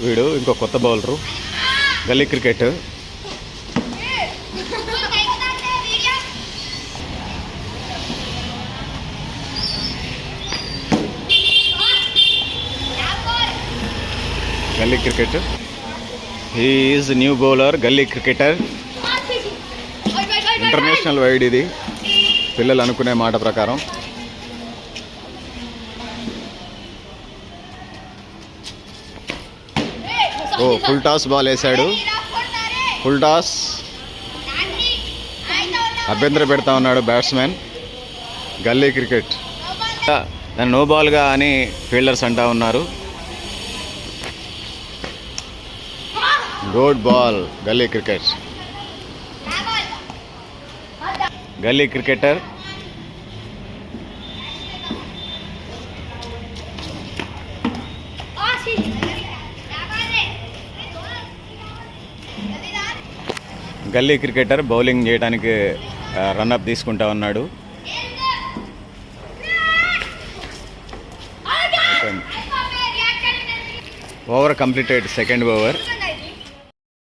వీడు ఇంకో కొత్త బౌలరు గల్లీ క్రికెట్. గల్లీ cricket. He is new bowler గల్లీ క్రికెటర్. ఇంటర్నేషనల్ వైడ్ ఇది పిల్లలు అనుకునే మాట ప్రకారం. ఓ ఫుల్ టాస్ బాల్ వేశాడు. ఫుల్ టాస్ అభ్యంతర పెడతా ఉన్నాడు బ్యాట్స్మెన్. గల్లీ క్రికెట్ దాన్ని నో బాల్గా అని ఫీల్డర్స్ అంటా ఉన్నారు. Good ball. గల్లీ క్రికెట్. గల్లీ క్రికెటర్. గల్లీ క్రికెటర్ బౌలింగ్ చేయడానికి రన్అప్ తీసుకుంటా ఉన్నాడు. Over completed. Second over.